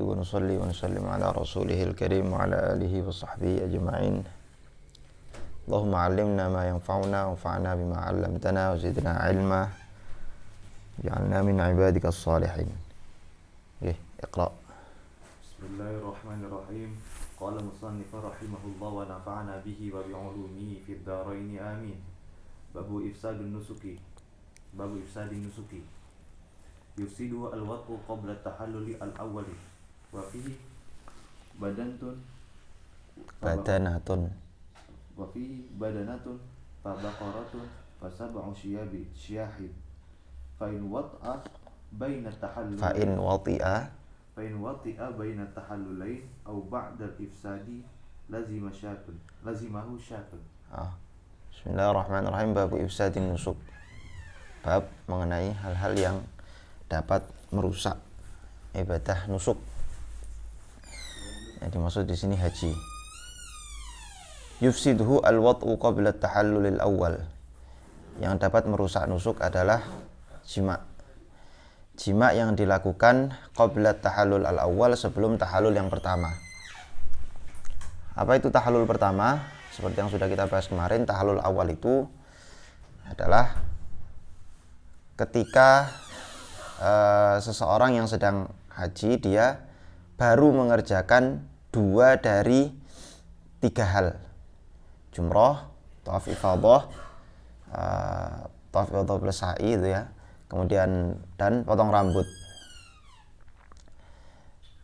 ونصلي ونسلم على رسوله الكريم وعلى آله وصحبه أجمعين. اللهم علمنا ما ينفعنا وانفعنا بما علمتنا وزدنا علما واجعلنا من عبادك الصالحين. اقرأ. بسم الله الرحمن الرحيم. قال المصنف رحمه الله ونفعنا به وبعلومه في الدارين آمين. باب إفساد النسك. يفسده الوطء قبل التحلل الأول وفيه بدنة فبقرة فسبع شياح فإن وطئ بين التحللين أو بعد الإفساد لزمه شاة. Bismillahirrahmanirrahim. Bab ifsadin nusuk. Bab mengenai hal-hal yang dapat merusak ibadah nusuk. Yang dimaksud di sini haji. Yufsiduhu al-wat'u qabla at-tahallulil awal. Yang dapat merusak nusuk adalah jima'. Jima' yang dilakukan qabla tahallul al-awwal, sebelum tahallul yang pertama. Apa itu tahallul pertama? Seperti yang sudah kita bahas kemarin, tahallul awal itu adalah ketika seseorang yang sedang haji, dia baru mengerjakan 2 dari 3 hal. Jumrah, tawaf ifadah, tawaf ifadah plus sa'i itu ya. Kemudian dan potong rambut.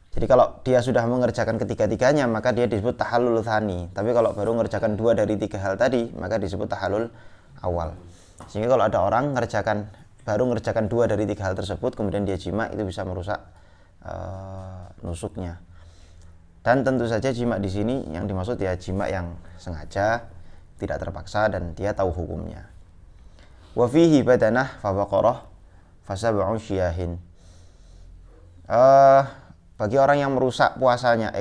Jadi kalau dia sudah mengerjakan ketiga-tiganya, maka dia disebut tahallul tsani. Tapi kalau baru mengerjakan 2 dari 3 hal tadi, maka disebut tahallul awal. Sehingga kalau ada orang baru mengerjakan 2 dari 3 hal tersebut, kemudian dia jima', itu bisa merusak nusuknya. Dan tentu saja jima' di sini yang dimaksud ya jima' yang sengaja, tidak terpaksa, dan dia tahu hukumnya. Wa fihi badanah fa baqarah fa sab'u syiyahin. Bagi orang yang merusak puasanya,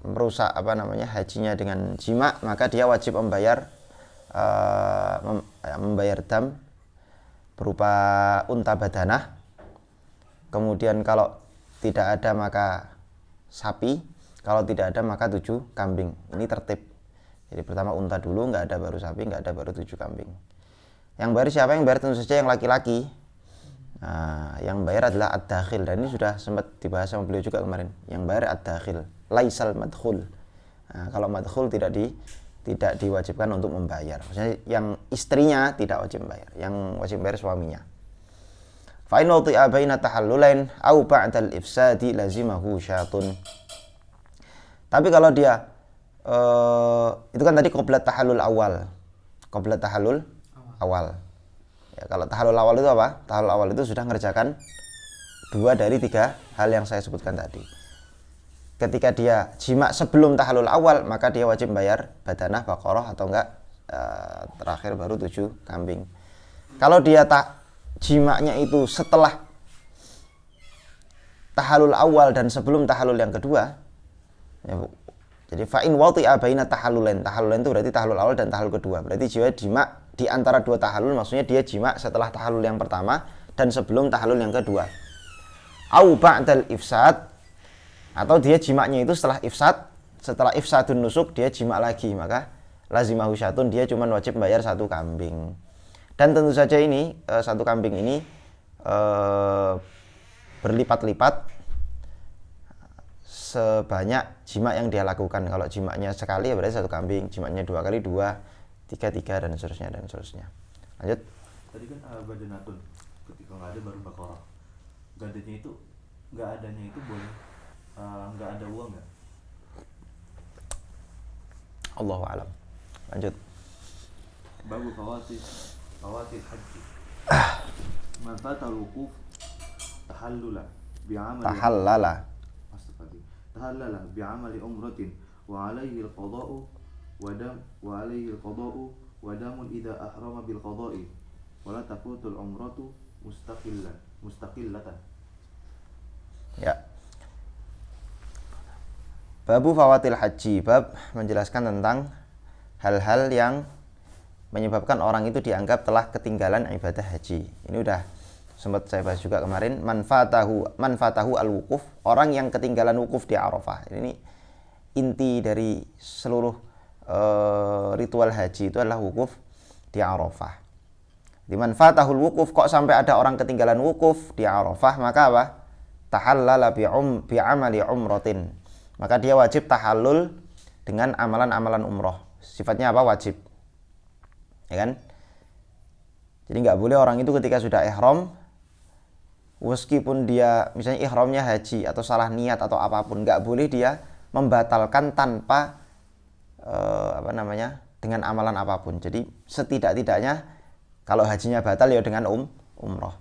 merusak hajinya dengan jima', maka dia wajib membayar dam berupa unta badanah. Kemudian kalau tidak ada maka sapi, kalau tidak ada maka 7 kambing. Ini tertib. Jadi pertama unta dulu, nggak ada baru sapi, nggak ada baru 7 kambing. Yang bayar siapa? Yang bayar tentu saja yang laki-laki. Nah, yang bayar adalah ad-dakhil, dan ini sudah sempat dibahas sama beliau juga kemarin. Yang bayar ad-dakhil, laisal madkhul. Nah, kalau madkhul tidak diwajibkan untuk membayar. Maksudnya yang istrinya tidak wajib membayar, yang wajib membayar suaminya. Fa in wati'a baina tahallulain au ba'dal ifsadi lazimahu syatun. Tapi kalau dia itu kan tadi qabla tahallul awal. Qabla tahallul awal. Ya, kalau tahallul awal itu apa? Tahallul awal itu sudah mengerjakan 2 dari 3 hal yang saya sebutkan tadi. Ketika dia jima' sebelum tahallul awal, maka dia wajib bayar badanah, baqarah, atau enggak terakhir baru 7 kambing. Kalau dia jima'nya itu setelah tahallul awal dan sebelum tahallul yang kedua, ya, jadi fa'in wati'a baina tahallulain. Tahallulain itu berarti tahallul awal dan tahallul kedua. Berarti dia jima' di antara 2 tahallul, maksudnya dia jima' setelah tahallul yang pertama dan sebelum tahallul yang kedua. Au ba'dal ifsad, atau dia jima'nya itu setelah ifsadun nusuk dia jima' lagi, maka lazimahu syatun, dia cuma wajib bayar 1 kambing. Dan tentu saja ini 1 kambing ini berlipat-lipat sebanyak jima' yang dia lakukan. Kalau jima'nya sekali ya berarti 1 kambing, jima'nya 2 kali 2, 3 dan seterusnya. Lanjut. Tadi kan badanatun, ketika nggak ada baru baqarah. Nggak adanya itu boleh nggak ada uang nggak? Allahu a'lam. Lanjut. Babu fawatil haji. Man fatal wuquf tahallala bi'amali umratin wa 'alaihi al-qada'u wa damun idza ahrama bil qada'i wa la tafutul umratu mustaqillatan. Ya. Babu fawatil haji, bab menjelaskan tentang hal-hal yang menyebabkan orang itu dianggap telah ketinggalan ibadah haji. Ini udah sempat saya bahas juga kemarin, manfatahu al-wukuf, orang yang ketinggalan wukuf di Arafah. Ini inti dari seluruh ritual haji itu adalah wukuf di Arafah. Di manfatahul wukuf, kok sampai ada orang ketinggalan wukuf di Arafah, maka apa? Tahallala bi amali umratin. Maka dia wajib tahallul dengan amalan-amalan umroh. Sifatnya apa? Wajib. Ya kan? Jadi nggak boleh orang itu ketika sudah ihram, meskipun dia misalnya ihramnya haji atau salah niat atau apapun, nggak boleh dia membatalkan tanpa dengan amalan apapun. Jadi setidak-tidaknya kalau hajinya batal ya dengan umroh.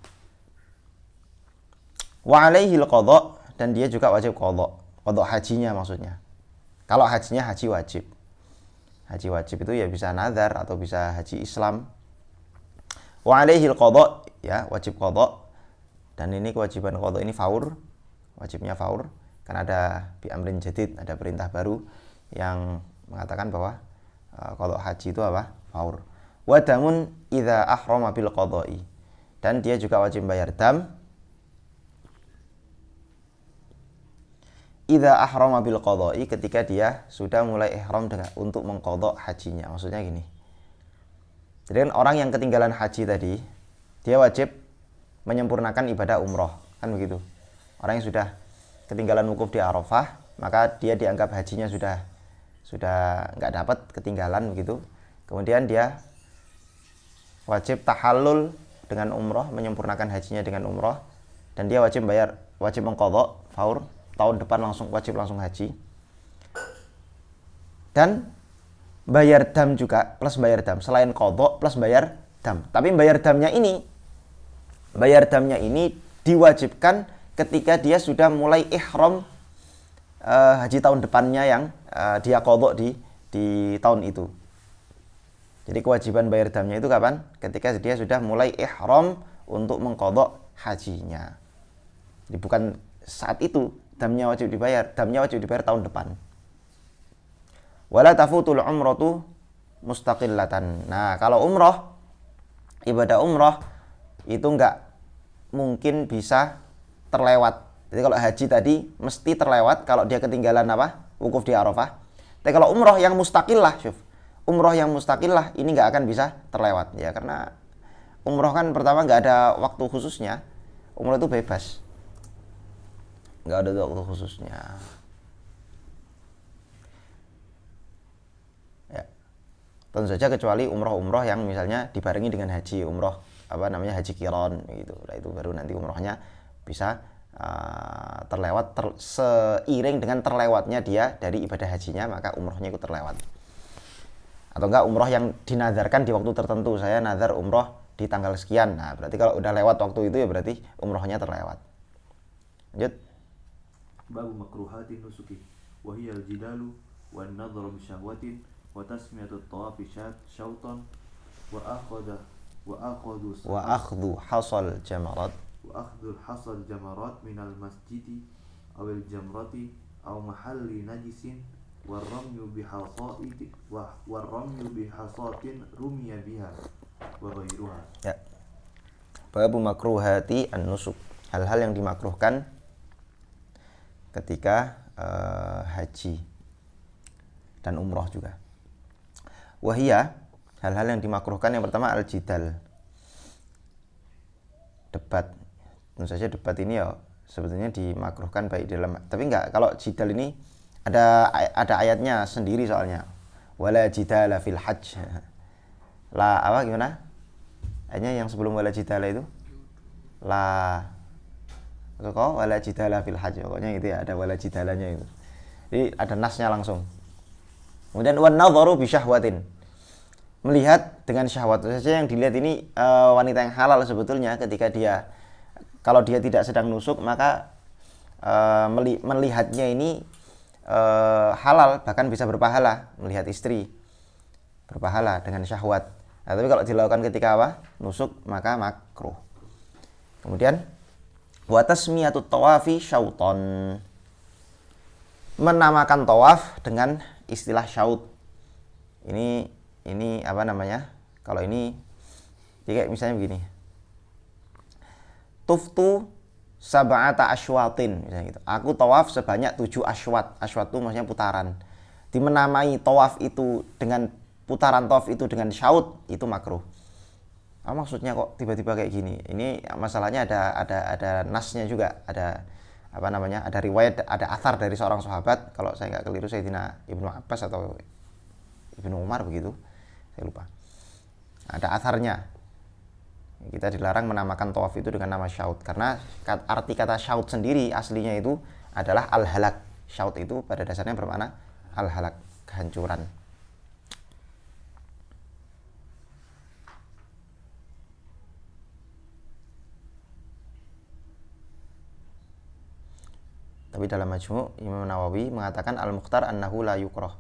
Wa alaihil qadha, dan dia juga wajib qadha. Qadha hajinya maksudnya. Kalau hajinya haji wajib. Haji wajib itu ya bisa nazar atau bisa haji Islam. Wa alaihil qadha, ya wajib qadha. Dan ini kewajiban qadha ini faur, wajibnya faur, karena ada bi amrin jadid, ada perintah baru yang mengatakan bahwa qadha haji itu apa? Faur. Wa damun idza ahrama bil qadha'i, dan dia juga wajib bayar dam idza ahrama bil qadha'i, ketika dia sudah mulai ihram untuk mengqadha hajinya. Maksudnya gini. Jadi kan orang yang ketinggalan haji tadi, dia wajib menyempurnakan ibadah umroh, kan begitu. Orang yang sudah ketinggalan wukuf di Arafah, maka dia dianggap hajinya sudah nggak dapat, ketinggalan begitu. Kemudian dia wajib tahallul dengan umroh, menyempurnakan hajinya dengan umroh, dan dia wajib mengqadha faur, tahun depan wajib langsung haji, dan bayar dam juga, plus bayar dam, selain qadha plus bayar dam. Tapi bayar damnya ini diwajibkan ketika dia sudah mulai ihram haji tahun depannya yang dia qadha di tahun itu. Jadi kewajiban bayar damnya itu kapan? Ketika dia sudah mulai ihram untuk mengqadha hajinya. Jadi bukan saat itu damnya wajib dibayar tahun depan. Wala tafutul umratu mustaqillatan. Nah, kalau umroh, ibadah umroh itu enggak mungkin bisa terlewat. Jadi kalau haji tadi mesti terlewat kalau dia ketinggalan wukuf di Arafah. Tapi kalau umroh yang mustaqillah, umroh yang mustaqillah ini nggak akan bisa terlewat, ya, karena umroh kan pertama nggak ada waktu khususnya. Umroh itu bebas, nggak ada waktu khususnya, ya. Tentu saja kecuali umroh yang misalnya dibarengi dengan haji, haji qiran gitu. Nah, itu baru nanti umrohnya bisa terlewat seiring dengan terlewatnya dia dari ibadah hajinya, maka umrohnya ikut terlewat. Atau enggak umroh yang dinazarkan di waktu tertentu, saya nazar umroh di tanggal sekian. Nah, berarti kalau udah lewat waktu itu ya berarti umrohnya terlewat. Lanjut. Babu makruhatin nusuki wa hiya al-jidalu wan nadharu bi syahwatin wa tasmiyatu at-tawafi syautan wa akhdhu hasal jamarat minal masjidi awil jamrati aw mahalli najisin warramyu bihasatin rumiya biha wa ghairuha. Ya. Babu makruhati an-nusuk, hal-hal yang dimakruhkan ketika haji dan umroh juga. Wahia, hal-hal yang dimakruhkan yang pertama al-jidal, debat. Tentu saja debat ini ya sebetulnya dimakruhkan baik dalam, tapi enggak, kalau jidal ini ada ayatnya sendiri soalnya. Wala jidala fil hajj. La gimana? Ayatnya yang sebelum wala jidala itu? Wala jidala fil hajj. Pokoknya itu ya, ada wala jidalanya itu. Jadi ada nasnya langsung. Kemudian wan nadharu bi syahwatin. Melihat dengan syahwat. Saja yang dilihat ini wanita yang halal sebetulnya ketika kalau dia tidak sedang nusuk, maka melihatnya ini halal, bahkan bisa berpahala. Melihat istri berpahala dengan syahwat. Nah, tapi kalau dilakukan ketika nusuk, maka makruh. Kemudian wa tasmiyatut tawafi syauton, menamakan tawaf dengan istilah syaut. Ini Kalau ini kayak misalnya begini. tuftu sab'ata asywatin, misalnya gitu. Aku tawaf sebanyak 7 asywat. Asywat itu maksudnya putaran. Dimenamai tawaf itu dengan putaran tawaf itu dengan syaut, itu makruh. Maksudnya kok tiba-tiba kayak gini? Ini masalahnya ada nasnya juga, ada apa namanya? Ada riwayat, ada athar dari seorang sahabat. Kalau saya nggak keliru, Sayyidina Ibnu Abbas atau Ibnu Umar begitu, saya lupa. Ada atharnya. Kita dilarang menamakan tawaf itu dengan nama syaut karena arti kata syaut sendiri aslinya itu adalah al-halak. Syaut itu pada dasarnya bermakna al-halak, kehancuran. Tapi dalam Majmu' Imam Nawawi mengatakan al-mukhtar annahu la yukrah.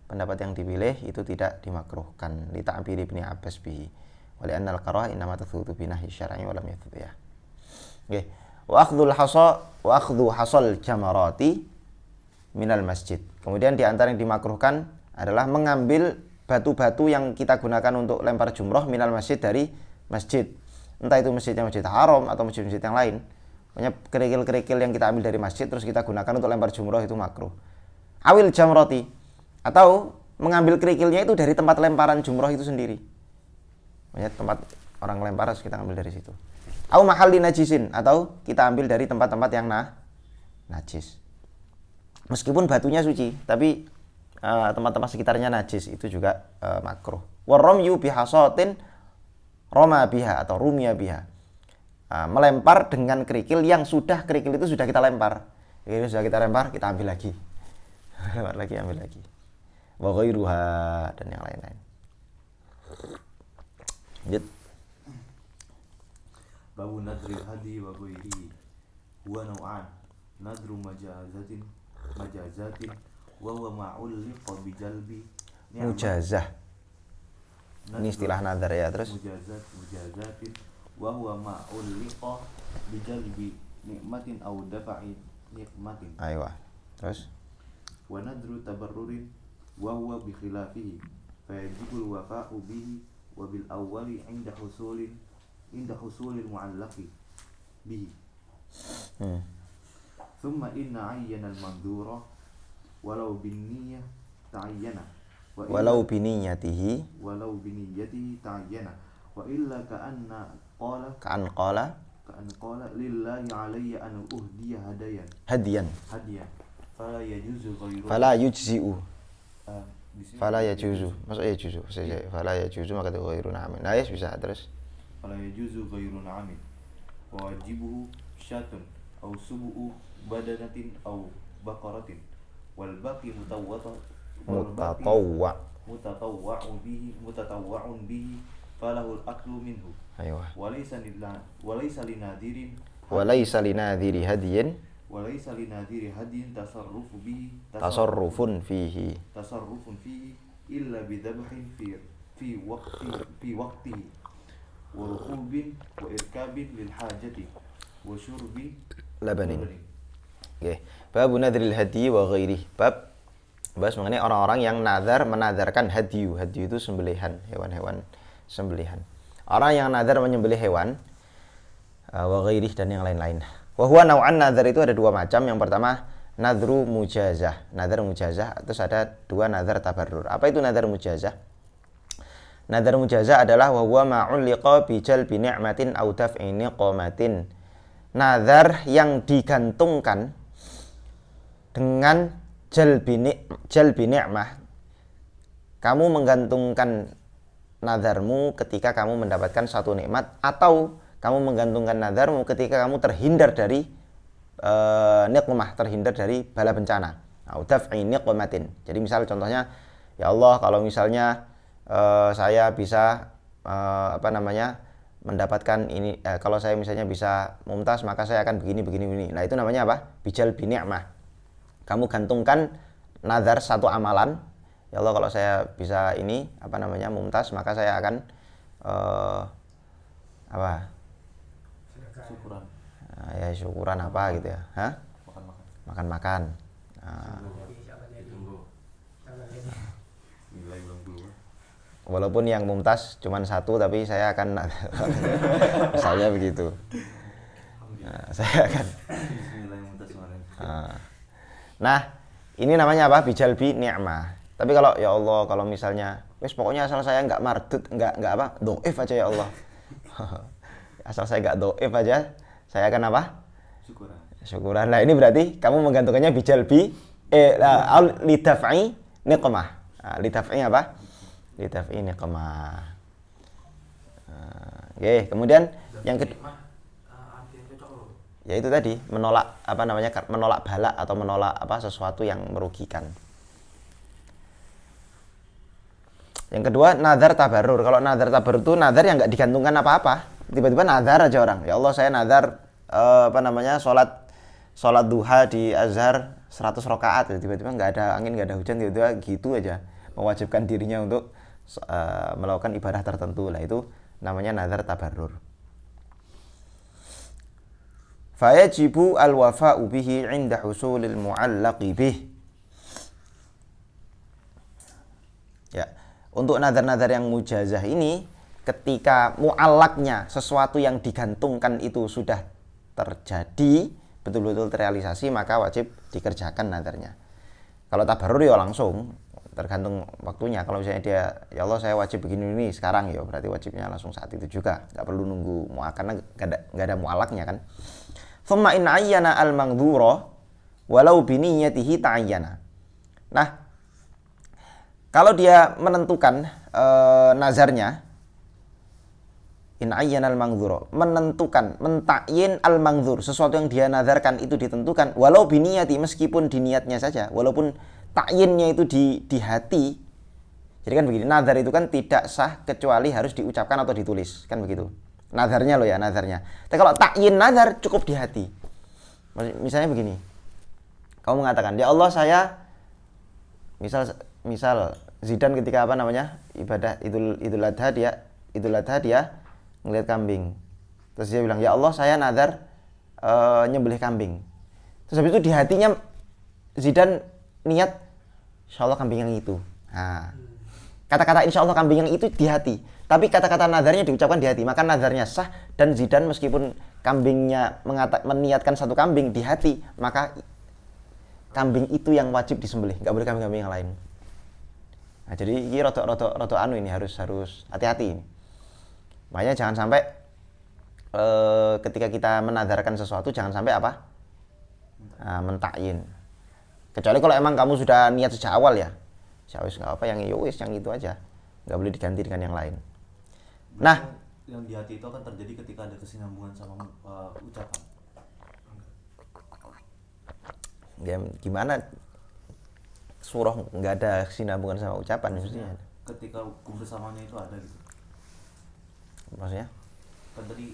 Pendapat yang dipilih itu tidak dimakruhkan. Li ta'bir Ibnu Abbas bihi. Wa li anna al-karah innama tathutu bi nahyi syar'i wa lam yathut ya. Nggih. Wa akhdhu hasal jamarati minal masjid. Kemudian di antara yang dimakruhkan adalah mengambil batu-batu yang kita gunakan untuk lempar jumroh minal masjid, dari masjid. Entah itu masjidnya Masjid Haram atau masjid-masjid yang lain. Pokoknya kerikil-kerikil yang kita ambil dari masjid terus kita gunakan untuk lempar jumroh itu makruh. Awil jamroti, atau mengambil kerikilnya itu dari tempat lemparan jumroh itu sendiri. Pokoknya tempat orang lempar harus kita ambil dari situ. Au mahalli najisin, atau kita ambil dari tempat-tempat yang najis. Meskipun batunya suci, tapi tempat-tempat sekitarnya najis, itu juga makruh. Warramyu bihasatin roma biha atau rumia biha. Melempar dengan kerikil yang kerikil itu sudah kita lempar. Kerikil sudah kita lempar, kita ambil lagi. Lempar lagi, ambil lagi. Wa ghairuha, dan yang lain-lain. Lanjut. Babu nadril hadi wa ghairihi. Huwa naw'an. Nadru majazatin wa huwa ma'ulliqa bi jalbi mujazah. Ini istilah nadar ya, terus mujazatin wa huwa ma'ulliqa bi jalbi nikmatin aw dafa'i nikmatin. Aywa. Terus Wa nadru tabarrurin wa huwa bi khilafihi fa yajibul wafa'u bihi wa bil awwali inda husulil mu'allaqi bihi. Thumma inna ayyana al-mandura walau binniyah ta'ayyana walau biniyatihi ta'ayyana wa illa ka'an qala lillahi alayya an uhdiya hadiyan fala yujzi'u fala yajuzu fala yajuzu maka itu ghairu na'amin. Nah, yes, bisa terus. Fala yajuzu ghairu na'amin wa wajibuhu syatun aw subu'u badanatin aw baqaratin wal baqi mutatawwa'un bihi falahul aklu minhu. Aywa. Walaysa linadirin hadiyin tasarrufun fihi illa bidhabhin fi waqtihi wa ruqubin wa irkabin lil hajati wa syurbi labanin. Oke. Bab nadril hadi wa ghairi. Bab bahas mengenai orang-orang yang menadarkan hadiyu. Hadiyu itu sembelihan, hewan-hewan sembelihan. Orang yang nadar menyembelih hewan wa ghairi dan yang lain-lain. Wa huwa naw'an. Nadar itu ada dua macam. Yang pertama nadru mujazah. Nadar mujazah, terus ada dua nadar tabarrur. Apa itu nadar mujazah? Nadar mujazah adalah wa huwa ma'ulliqa bi jalbi ni'matin aw daf'i niqamatin. Nadar yang digantungkan dengan jalbi ni'mah. Kamu menggantungkan nadarmu ketika kamu mendapatkan satu nikmat, atau kamu menggantungkan nadarmu ketika kamu terhindar dari niqmah, terhindar dari bala bencana. Au daf'i niqmatin. Jadi misal contohnya, ya Allah, kalau misalnya saya bisa mendapatkan ini, kalau saya misalnya bisa mumtaz, maka saya akan begini. Nah, itu namanya apa? Bijal bi ni'mah. Kamu gantungkan nazar satu amalan. Ya Allah, kalau saya bisa ini mumtaz, maka saya akan syukuran. Ya syukuran apa gitu ya. Hah? Makan. Walaupun yang mumtaz cuma satu, tapi saya akan misalnya begitu. Saya akan. Nah, ini namanya apa? Bijalbi ni'mah. Tapi kalau ya Allah, kalau misalnya wis pokoknya asal saya nggak mardut, nggak apa, doif aja ya Allah. Asal saya nggak doif aja, saya akan apa? Syukuran. Nah, ini berarti kamu menggantungkannya bijalbi lidaf'i niqmah. Nah, lidaf'i apa? Lidaf'i niqmah. Oke, kemudian yang kedua ya itu tadi menolak apa namanya, menolak bala atau menolak apa sesuatu yang merugikan. Yang kedua nazar tabarrur. Kalau nazar tabarrur itu nazar yang nggak digantungkan apa-apa, tiba-tiba nazar aja orang, ya Allah saya nazar apa namanya sholat duha di Azhar 100 rakaat, tiba-tiba nggak ada angin, nggak ada hujan, tiba-tiba gitu aja mewajibkan dirinya untuk melakukan ibadah tertentu. Lah itu namanya nazar tabarrur. Fayajibu al-wafa'u bihi 'inda husulil mu'allaqi bih. Ya, untuk nazar-nazar yang mujazah ini ketika mu'allaknya, sesuatu yang digantungkan itu sudah terjadi, betul-betul terrealisasi, maka wajib dikerjakan nazarnya. Kalau tabarrur ya langsung, tergantung waktunya. Kalau misalnya dia, ya Allah saya wajib begini ini sekarang, ya berarti wajibnya langsung saat itu juga, nggak perlu nunggu karena nggak ada mu'allaknya kan. Thumma in ayyana al-mangdhura walau biniyatihi ta'ayyana. Nah, kalau dia menentukan nazarnya, in ayyana al-mangdhura, menentukan, mentakyin al-mangdhur, sesuatu yang dia nazarkan itu ditentukan walau biniyati, meskipun di niatnya saja, walaupun takyinnya itu di hati. Jadi kan begini, nazar itu kan tidak sah kecuali harus diucapkan atau ditulis, kan begitu. Nazarnya loh ya, nazarnya. Tapi kalau takyin nazar cukup di hati. Misalnya begini, kamu mengatakan, ya Allah saya, misal Zidan ketika apa namanya ibadah Idul Adha dia ngelihat kambing. Terus dia bilang, ya Allah saya nazar nyembelih kambing. Terus habis itu di hatinya Zidan niat, insya Allah kambing yang itu. Nah, kata-kata insya Allah kambing yang itu di hati, tapi kata-kata nazarnya diucapkan di hati, maka nazarnya sah. Dan Zidan meskipun kambingnya meniatkan satu kambing di hati, maka kambing itu yang wajib disembelih, nggak boleh kambing-kambing yang lain. Nah, jadi ini roto anu ini harus hati-hati. Makanya jangan sampai ketika kita menazarkan sesuatu jangan sampai apa? Mentakyin. Kecuali kalau emang kamu sudah niat sejak awal ya. Syawis nggak apa, yang yowis yang itu aja, nggak boleh diganti dengan yang lain. Nah, yang di hati itu akan terjadi ketika ada kesinambungan sama ucapan. Ya, gimana surah nggak ada kesinambungan sama ucapan maksudnya? Ketika kebersamaannya itu ada gitu. Maksudnya? Kan tadi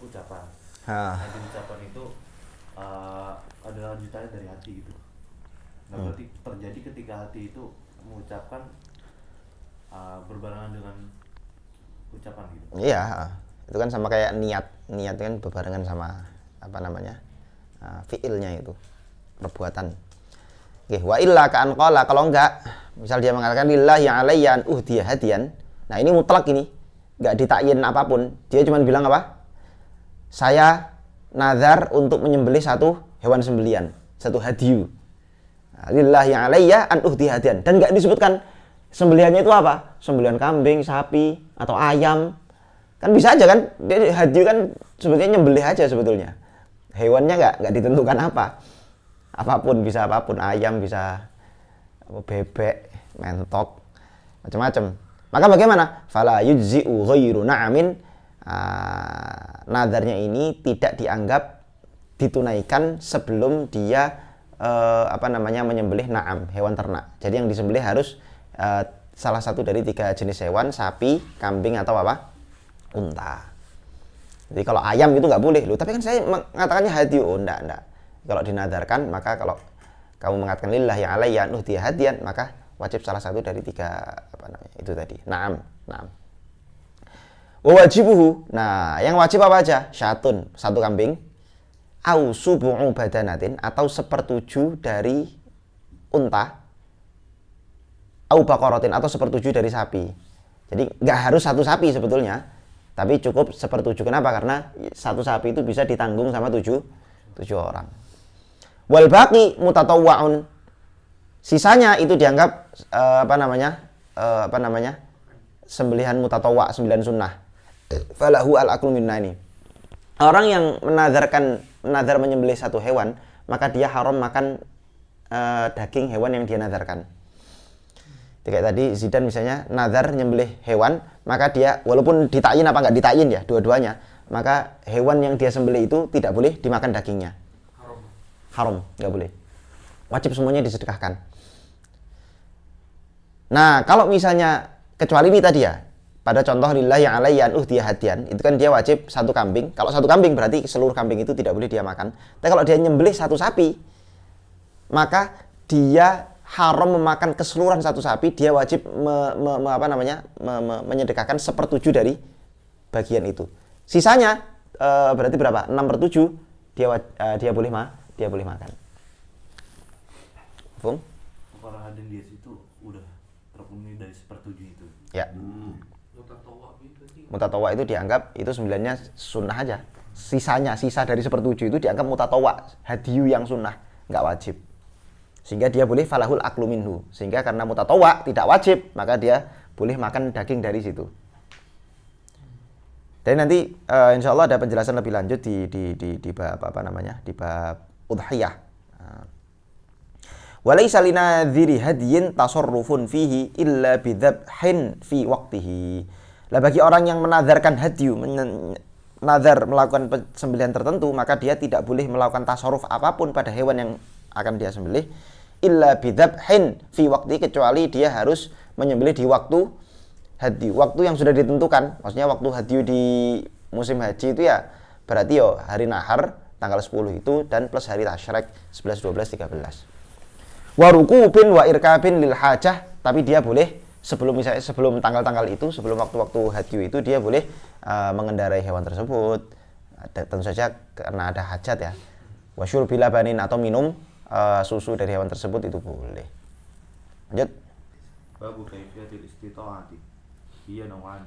ucapan. Nanti ucapan itu adalah lanjutannya dari hati gitu. Nah, berarti terjadi ketika hati itu mengucapkan berbarengan dengan ucapan gitu. Iya, itu kan sama kayak niat kan berbarengan sama apa namanya fiilnya itu, perbuatan. Oke, wa illa ka'an qala, kalau enggak, misal dia mengatakan lillahi alayya an uhdiya hadiyan. Nah, ini mutlak ini, enggak ditakyin apapun. Dia cuma bilang apa? Saya nazar untuk menyembelih satu hewan sembelian, satu hadiyu. Lillahi alayya an uhdiya hadiyan, dan enggak disebutkan sembelihannya itu apa? Sembelihan kambing, sapi, atau ayam. Kan bisa aja kan, dia hadiyu kan sebetulnya nyembelih aja sebetulnya. Hewannya enggak ditentukan apa. Apapun, bisa apapun, ayam bisa bebek, mentok, macam-macam. Maka bagaimana? Fala yujzi'u ghairu na'amin. Nadarnya ini tidak dianggap ditunaikan sebelum dia menyembelih na'am, hewan ternak. Jadi yang disembelih harus salah satu dari 3 jenis hewan, sapi, kambing, atau apa? Unta. Jadi kalau ayam itu nggak boleh. Loh, tapi kan saya mengatakannya hadiyu. Oh, enggak. Kalau dinadarkan, maka kalau kamu mengatakan lillahi alayya nuhdiya hadiyan, maka wajib salah satu dari 3 itu tadi. Naam. Wajibuhu. Nah, yang wajib apa aja? Syatun, satu kambing. Au subu'u badanatin, atau 1/7 dari unta. Au baqaratin, atau 1/7 dari sapi. Jadi nggak harus satu sapi sebetulnya. Tapi cukup 1/7. Kenapa? Karena satu sapi itu bisa ditanggung sama 7 orang. Wal baqi mutatawwa'un. Sisanya itu dianggap sembelihan mutatawwa, sembelihan sunnah. Falahu al-aklu minna ini. Orang yang menazar menyembelih satu hewan, maka dia haram makan daging hewan yang dia nazarkan. Kayak tadi Zidan misalnya nazar nyembelih hewan, maka dia walaupun ditakyin apa enggak ditakyin ya, dua-duanya, maka hewan yang dia sembelih itu tidak boleh dimakan dagingnya. Haram, enggak boleh. Wajib semuanya disedekahkan. Nah, kalau misalnya kecuali ini tadi ya, pada contoh lillahi alayya an uhdiya hadian, itu kan dia wajib satu kambing. Kalau satu kambing berarti seluruh kambing itu tidak boleh dia makan. Tapi kalau dia nyembelih satu sapi, maka dia haram memakan keseluruhan satu sapi, dia wajib menyedekahkan 1/7 dari bagian itu. Sisanya berarti berapa? 6/7 dia boleh makan. Paham? Para hadin dia situ udah terpenuhi dari 1/7 itu. Ya. Mutatawwa itu dianggap itu sembilannya sunnah aja. Sisa dari 1/7 itu dianggap mutatawwa, hadiyu yang sunnah, nggak wajib. Sehingga dia boleh falahul aklu minhu. Sehingga karena mutatawwa tidak wajib, maka dia boleh makan daging dari situ. Dan nanti insya Allah ada penjelasan lebih lanjut di bab di bab udhiyah. Walaysa linadhiri hadyin tasarrufun fihi illa bidzabhin fi waqtihi. Lah bagi orang yang menazarkan hadyu, nazar melakukan sembelihan tertentu, maka dia tidak boleh melakukan tasarruf apapun pada hewan yang akan dia sembelih illa bidzabhin fi waqti, kecuali dia harus menyembelih di waktu hadyu, waktu yang sudah ditentukan. Maksudnya waktu hadyu di musim haji itu ya berarti hari nahar tanggal 10 itu dan plus hari tasyrik 11, 12, 13. Wa rukubin wa irkabin lil hajah, tapi dia boleh sebelum tanggal-tanggal itu, sebelum waktu-waktu hadyu itu dia boleh mengendarai hewan tersebut. Tentu saja karena ada hajat ya. Wa syurbi labanin, atau minum susu dari hewan tersebut itu boleh. Lanjut. Babu kaifiyatil istita'ati. Hiya naw'an.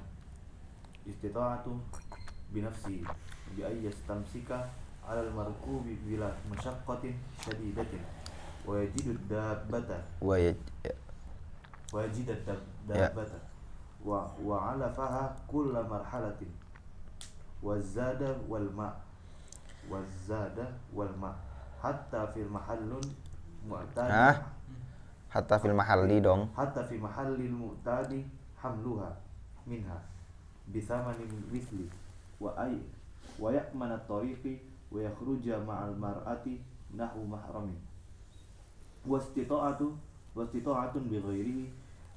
Istita'atu binafsi bi ay yastamsika 'ala al-markubi bila masyaqqatin shadidatin wa yajidu dabbata wa wa 'alafaha kull marhalatin wa zada wal ma' hatta fil mahallun mu'tadi Hatta fil mahalli dong. Hatta fi mahallil mu'tadi hamluha minha bisamanin misli wa ya'man at-tariqi wa yakhruja ma'al mar'ati nahu mahramin wastita'atun bi ghairihi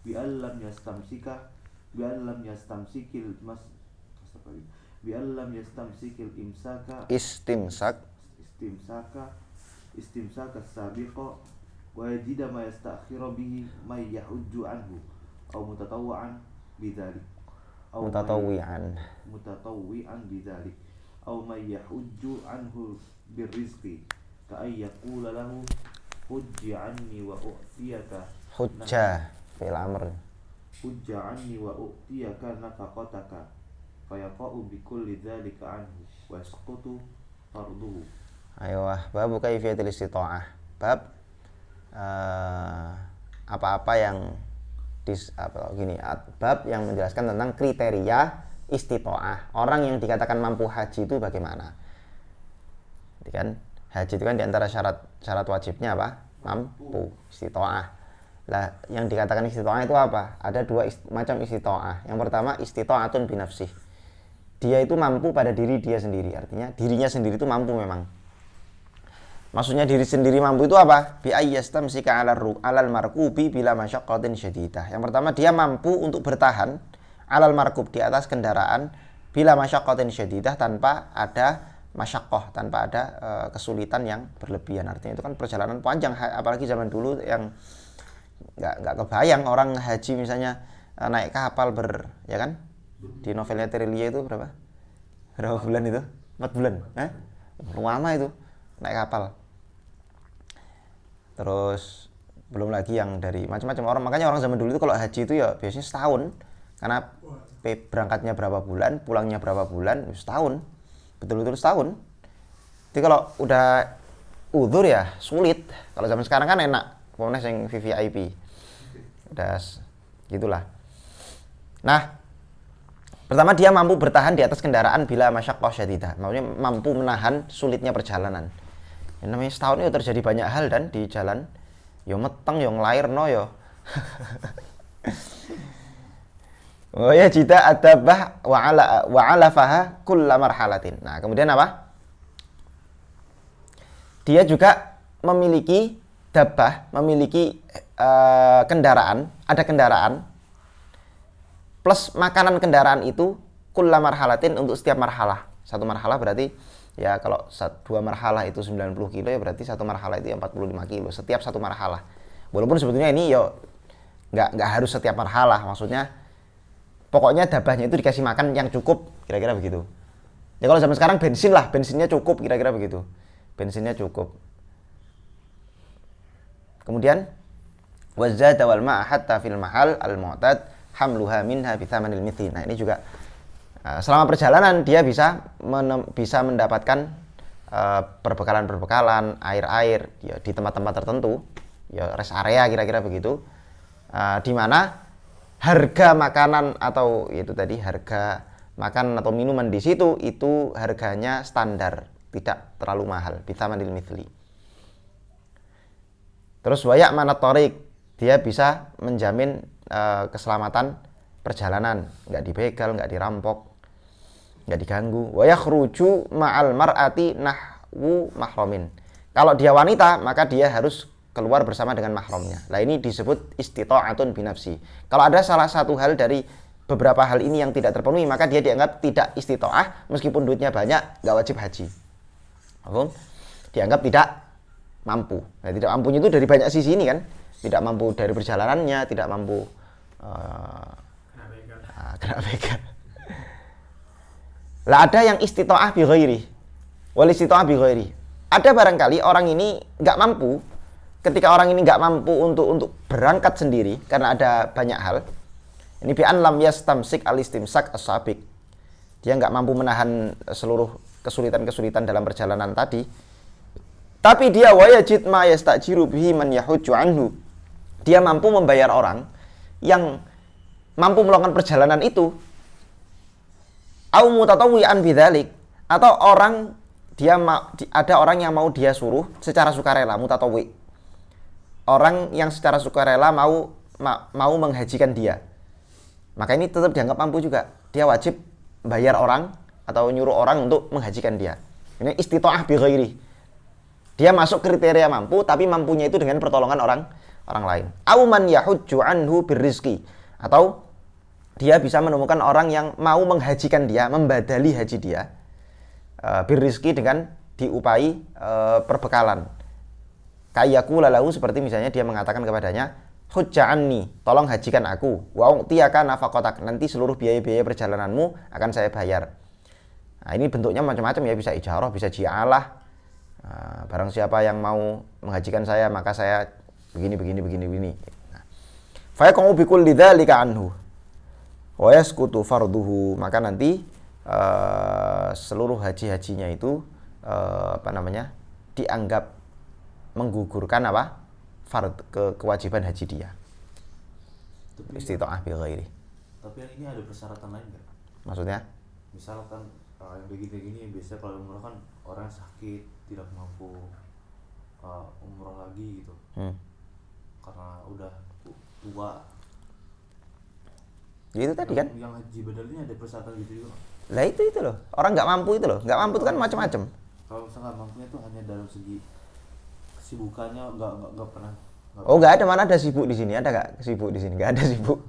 bi allam yastamsikil istimsaka sabiqa wa yajida ma yastakhiru bihi may yahujju anhu aw mutatawwi'an bidzalik aw may yahujju anhu birrizqi ka ay yaqula lahu hujja anni wa u'tiyaka nafaqataka fayaqa'u bi kulli dzalika anhu wa yasqutu farduhu. Babu kaifiyatil istita'ah. Bab apa-apa yang bab yang menjelaskan tentang kriteria istita'ah. Orang yang dikatakan mampu haji itu bagaimana? Jadi kan haji itu kan diantara syarat wajibnya apa? Mampu, istita'ah. Lah yang dikatakan istita'ah itu apa? Ada dua macam istita'ah. Yang pertama istita'atun binafsih. Dia itu mampu pada diri dia sendiri. Artinya dirinya sendiri itu mampu memang. Maksudnya diri sendiri mampu itu apa? Bi ayyastamsika 'alal markubi bila masyaqqatin syadidah. Yang pertama dia mampu untuk bertahan 'alal markub, di atas kendaraan, bila masyaqqatin syadidah, tanpa ada masyaqqah, tanpa ada kesulitan yang berlebihan. Artinya itu kan perjalanan panjang, apalagi zaman dulu yang enggak kebayang orang haji misalnya naik kapal ya kan? Di novelnya Terelia itu berapa bulan itu? 4 bulan. Lama itu naik kapal. Terus belum lagi yang dari macam-macam orang. Makanya orang zaman dulu itu kalau haji itu ya biasanya setahun, karena berangkatnya berapa bulan, pulangnya berapa bulan, setahun. Betul-betul setahun. Jadi kalau udah udzur ya sulit. Kalau zaman sekarang kan enak, pokoknya yang VVIP. Udah gitulah. Nah, pertama dia mampu bertahan di atas kendaraan bila masyaqqah syadidah. Maksudnya mampu menahan sulitnya perjalanan. Yang namanya setahun itu terjadi banyak hal dan di jalan yo meteng yo nglairno yo. Oh ya jita adabah wa ala faha kulla marhalatin. Nah, kemudian apa? Dia juga memiliki dabbah, memiliki kendaraan, ada kendaraan plus makanan kendaraan itu kulla marhalatin untuk setiap marhalah. Satu marhalah berarti ya kalau dua marhalah itu 90 kilo ya berarti satu marhalah itu 45 kilo setiap satu marhalah. Walaupun sebetulnya ini yo nggak harus setiap marhalah, maksudnya pokoknya dabahnya itu dikasih makan yang cukup, kira-kira begitu. Ya kalau zaman sekarang bensin lah, bensinnya cukup, kira-kira begitu. Bensinnya cukup. Kemudian wazada wal ma'a hatta fil mahal al-mu'tad hamluha minha bi thamanil mithli. Nah, ini juga selama perjalanan dia bisa mendapatkan perbekalan, air-air ya, di tempat-tempat tertentu, ya rest area kira-kira begitu. Di mana harga makanan atau itu tadi harga makanan atau minuman di situ itu harganya standar, tidak terlalu mahal, bithamanil mithli. Terus wayak mana torik, dia bisa menjamin keselamatan perjalanan, nggak dibegal, nggak dirampok, nggak diganggu. Wayakhruju ma'al mar'ati nahwu mahramin. Kalau dia wanita maka dia harus keluar bersama dengan mahramnya. Nah, ini disebut istita'atun binafsi. Kalau ada salah satu hal dari beberapa hal ini yang tidak terpenuhi, maka dia dianggap tidak istita'ah, meskipun duitnya banyak, nggak wajib haji. Dianggap tidak mampu. Nah, tidak mampunya itu dari banyak sisi ini kan. Tidak mampu dari perjalanannya, tidak mampu kena begal. Lah ada yang istita'ah bi ghairi. Wal istita'ah bi ghairi. Ada barangkali orang ini nggak mampu. Ketika orang ini nggak mampu untuk berangkat sendiri karena ada banyak hal, ini bi'an lam yastamsik al-istimsak as-sabiq. Dia nggak mampu menahan seluruh kesulitan-kesulitan dalam perjalanan tadi. Tapi dia wayajid ma yastajiru bihi man yahujju anhu. Dia mampu membayar orang yang mampu melakukan perjalanan itu. Au mutatawwi'an bidzalik, atau orang ada orang yang mau dia suruh secara sukarela, mutatawwi'. Orang yang secara sukarela mau menghajikan dia, maka ini tetap dianggap mampu juga. Dia wajib bayar orang atau nyuruh orang untuk menghajikan dia. Ini istita'ah bi ghairi. Dia masuk kriteria mampu, tapi mampunya itu dengan pertolongan orang lain. Au man yahujju anhu birrizqi, atau dia bisa menemukan orang yang mau menghajikan dia, membadali haji dia birrizqi dengan diupai perbekalan. Kayaku lalu seperti misalnya dia mengatakan kepadanya, hujja'anni, tolong hajikan aku, wa u'tiyaka nafaqatak, nanti seluruh biaya-biaya perjalananmu akan saya bayar. Nah, ini bentuknya macam-macam ya, bisa ijarah, bisa ji'alah. Barang siapa yang mau menghajikan saya maka saya begini. Fa yaqumu bi kulli dzalika anhu wa yasqutu farduhu, maka nanti seluruh haji-hajinya itu dianggap menggugurkan kewajiban haji dia. Istita'ah bi ghairi. Tapi yang ini ada persyaratan lain nggak? Maksudnya? Misalkan yang begini biasanya kalau umroh kan orang sakit tidak mampu umroh lagi gitu, karena udah tua. Ya itu tadi kan? Yang haji badal ini ada persyaratan gitu juga. Lah itu loh, orang nggak mampu itu loh, nggak mampu itu kan macam-macam. Kalau misalkan mampunya itu hanya dalam segi kesibukannya nggak pernah. Oh nggak ada, mana ada sibuk di sini, ada nggak sibuk di sini? Nggak ada sibuk,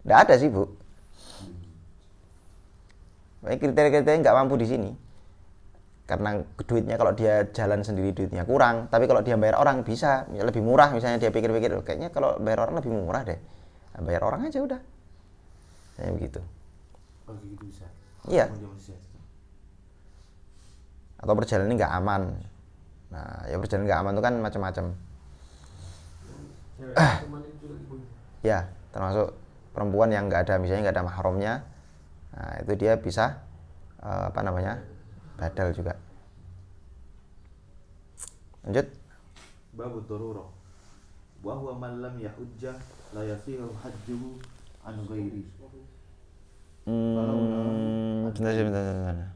nggak ada sibuk. Baik, kriteria-kriteria nggak mampu di sini, karena duitnya kalau dia jalan sendiri duitnya kurang, tapi kalau dia bayar orang bisa lebih murah. Misalnya dia pikir-pikir, kayaknya kalau bayar orang lebih murah deh, nah, bayar orang aja udah, kayak begitu. Oh gitu bisa. Iya. Atau perjalanan nggak aman. Nah, ya perjalanan nggak aman itu kan macam-macam. Ya, termasuk perempuan yang nggak ada, misalnya nggak ada mahramnya, nah itu dia bisa badal juga. Lanjut. Babu darurah wa huwa man lam yahujja la yasihu hajjuhu an ghairi. Sebentar.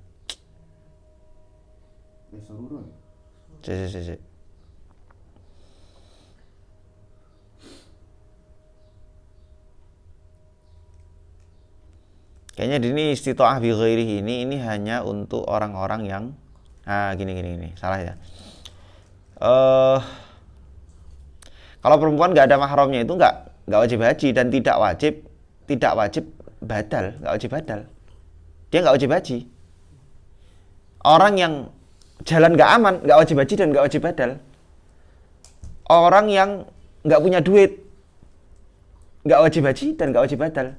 Darurah. Cek. Kayaknya ini istita'ah bi ghairihi ini hanya untuk orang-orang yang gini. Salah ya. Kalau perempuan nggak ada mahramnya itu nggak wajib haji dan tidak wajib badal, nggak wajib badal. Dia nggak wajib haji. Orang yang jalan nggak aman nggak wajib haji dan nggak wajib badal. Orang yang nggak punya duit nggak wajib haji dan nggak wajib badal.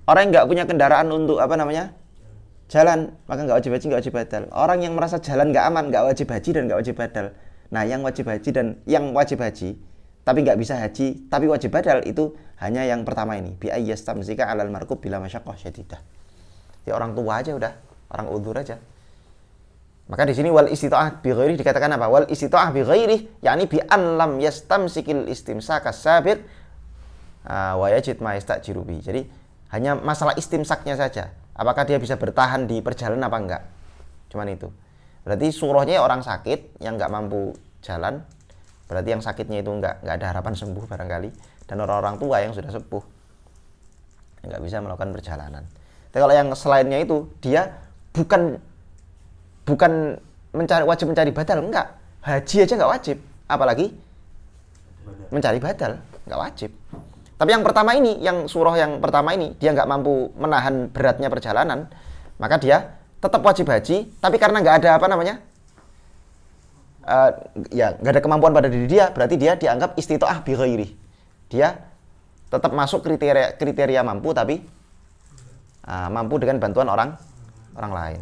Orang yang nggak punya kendaraan untuk jalan, maka nggak wajib haji, nggak wajib badal. Orang yang merasa jalan nggak aman nggak wajib haji dan nggak wajib badal. Nah, yang wajib haji dan yang wajib haji tapi nggak bisa haji tapi wajib badal itu hanya yang pertama ini, bi ayyastamzika 'alal markub bila masyaqqah syadidah. Ya orang tua aja udah, orang udzur aja. Maka di sini wal istita'ah bi ghairi dikatakan apa? Wal istita'ah bi ghairi yakni bi an lam yastamsikil istimsaka sabiq wa yajid ma yastajiru bi. Jadi hanya masalah istimsaknya saja. Apakah dia bisa bertahan di perjalanan apa enggak? Cuman itu. Berarti surahnya orang sakit yang enggak mampu jalan. Berarti yang sakitnya itu enggak ada harapan sembuh barangkali. Dan orang-orang tua yang sudah sepuh enggak bisa melakukan perjalanan. Tapi kalau yang selainnya itu dia bukan wajib mencari badal, enggak. Haji aja enggak wajib, apalagi mencari badal, enggak wajib. Tapi yang pertama ini, yang surah yang pertama ini, dia nggak mampu menahan beratnya perjalanan, maka dia tetap wajib haji, tapi karena nggak ada nggak ada kemampuan pada diri dia, berarti dia dianggap istita'ah bi ghairi. Dia tetap masuk kriteria mampu, tapi mampu dengan bantuan orang lain.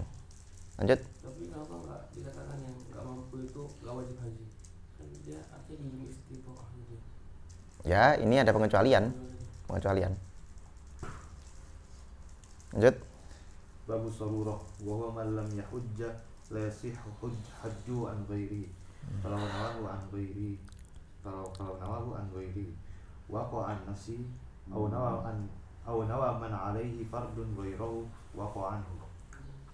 Lanjut. Tapi kenapa nggak dikatakan yang nggak mampu itu nggak wajib haji? Kan dia artinya di istita'ah gitu. Ya, ini ada pengecualian. Lanjut. Babu sarurah wa huwa man lam yahujja la yasihu hajju an ghairi. Kalau nawahu an ghairi. Kalau nawahu an ghairi. Wa qa'an nasi aw nawa man alaihi fardun ghairahu wa qa'anhu.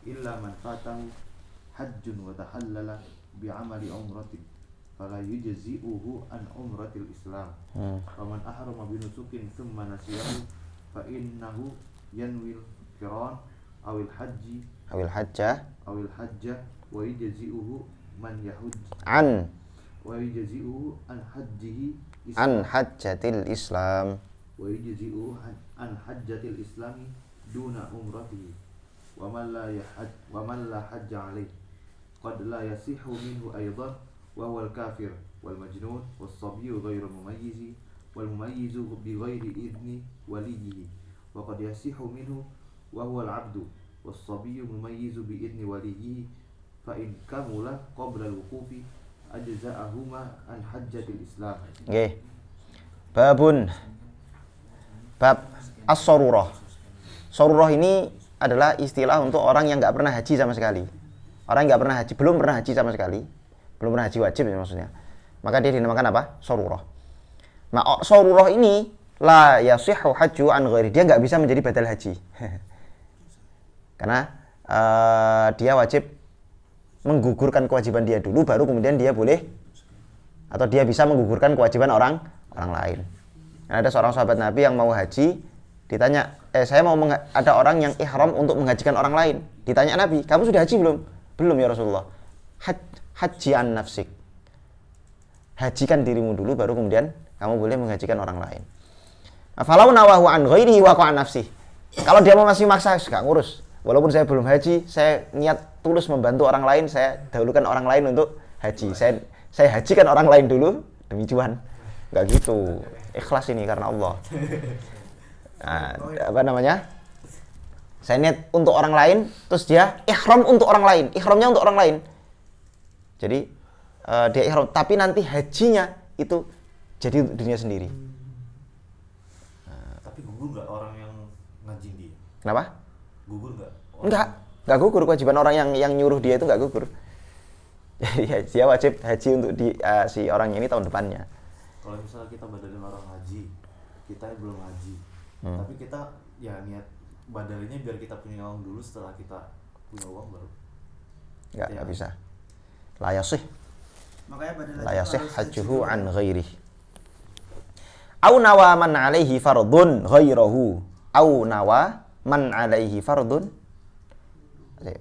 Illa man fatahu hajjun wa tahallala bi amali umratin. Fala yujzi'uhu an umratil Islam. Wa man ahrama bi nusukin thumma nasiyahu fa innahu yanwil qiran awil hajja wa yujzi'uhu man yahujj an hajjihi an hajjatil Islam wa yujzi'uhu an hajjatil Islami duna umratihi wa man la hajja alayhi qad la yasihu minhu aydan وهو الكافر والمجنون والصبي غير المميز والمميز بغير إذن وليه وقد يصح منه وهو العبد والصبي مميز بإذن وليه فإن كمل قبل الوقوف أجزأهما عن حجة الإسلام. Okay. Bab as-sarurah. Sarurah ini adalah istilah untuk orang yang nggak pernah haji sama sekali. Orang yang belum pernah haji sama sekali. Belum pernah haji wajib ya maksudnya. Maka dia dinamakan apa? Sarurah. Nah, sarurah ini la yasihhu hajju an ghairi. Dia nggak bisa menjadi badal haji. Karena dia wajib menggugurkan kewajiban dia dulu, baru kemudian dia boleh atau dia bisa menggugurkan kewajiban orang lain. Nah, ada seorang sahabat Nabi yang mau haji, ditanya, saya mau ada orang yang ihram untuk menghajikan orang lain. Ditanya Nabi, kamu sudah haji belum? Belum ya Rasulullah. Haji an nafsik. Hajikan dirimu dulu, baru kemudian kamu boleh menghajikan orang lain. Falau nawahu an ghairihi wa an nafsi. Kalau dia mau masih maksa, gak ngurus. Walaupun saya belum haji, saya niat tulus membantu orang lain, saya dahulukan orang lain untuk haji. Saya hajikan orang lain dulu demi cuan. Enggak gitu. Ikhlas ini karena Allah. Nah, saya niat untuk orang lain, terus dia ihram untuk orang lain. Ihramnya untuk orang lain. Jadi dia ihram, tapi nanti hajinya itu jadi dirinya sendiri. Tapi gugur nggak orang yang ngajin dia? Kenapa? Gugur nggak? Nggak gugur. Kewajiban orang yang nyuruh dia itu nggak gugur. Jadi dia wajib haji untuk si orang ini tahun depannya. Kalau misalnya kita badalin orang haji, kita belum haji, tapi kita ya niat badalinnya biar kita punya uang dulu, setelah kita punya uang baru. Nggak bisa. La yasih. Makanya badal La yasih harus hajjuhu an ghairih. Au nawa man alaihi fardun ghairahu. Au nawa man alaihi fardun.